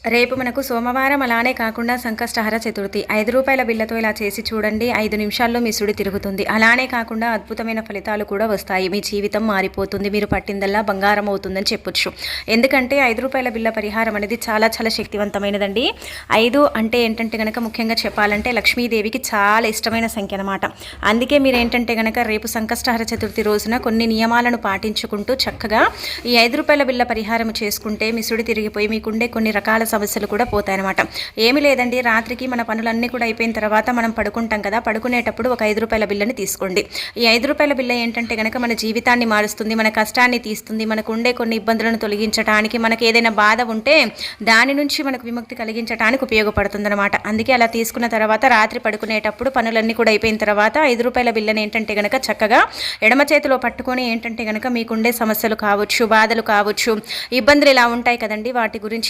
రేపు మనకు సోమవారం అలానే కాకుండా సంకష్టహర చతుర్థి. రూ. 5 బిళ్ళతో ఇలా చేసి చూడండి. 5 నిమిషాల్లో మీ సుడి తిరుగుతుంది. అలానే కాకుండా అద్భుతమైన ఫలితాలు కూడా వస్తాయి. మీ జీవితం మారిపోతుంది. మీరు పట్టిందల్లా బంగారం అవుతుందని చెప్పొచ్చు. ఎందుకంటే రూ. 5 బిళ్ళ పరిహారం అనేది చాలా చాలా శక్తివంతమైనదండి. 5 అంటే ఏంటంటే గనక ముఖ్యంగా చెప్పాలంటే లక్ష్మీదేవికి చాలా ఇష్టమైన సంఖ్య అనమాట. అందుకే మీరు ఏంటంటే గనక రేపు సంకష్టహర చతుర్థి రోజున కొన్ని నియమాలను పాటించుకుంటూ చక్కగా ఈ రూ. 5 బిళ్ళ పరిహారం చేసుకుంటే మీ సుడి తిరిగిపోయి మీకుండే కొన్ని రకాల సమస్యలు కూడా పోతాయన్నమాట. ఏమి లేదండి, రాత్రికి మన పనులన్నీ కూడా అయిపోయిన తర్వాత మనం పడుకుంటాం కదా, పడుకునేటప్పుడు ఒక రూ. 5 బిళ్ళని తీసుకోండి. ఈ రూ. 5 బిళ్ళ ఏంటంటే కనుక మన జీవితాన్ని మారుస్తుంది, మన కష్టాన్ని తీస్తుంది, మనకు ఉండే కొన్ని ఇబ్బందులను తొలగించడానికి, మనకి ఏదైనా బాధ ఉంటే దాని నుంచి మనకు విముక్తి కలిగించడానికి ఉపయోగపడుతుంది అనమాట. అందుకే అలా తీసుకున్న తర్వాత రాత్రి పడుకునేటప్పుడు పనులన్నీ కూడా అయిపోయిన తర్వాత రూ. 5 బిళ్ళని ఏంటంటే కనుక చక్కగా ఎడమ చేతిలో పట్టుకొని ఏంటంటే కనుక మీకుండే సమస్యలు కావచ్చు, బాధలు కావచ్చు, ఇబ్బందులు ఇలా ఉంటాయి కదండి, వాటి గురించి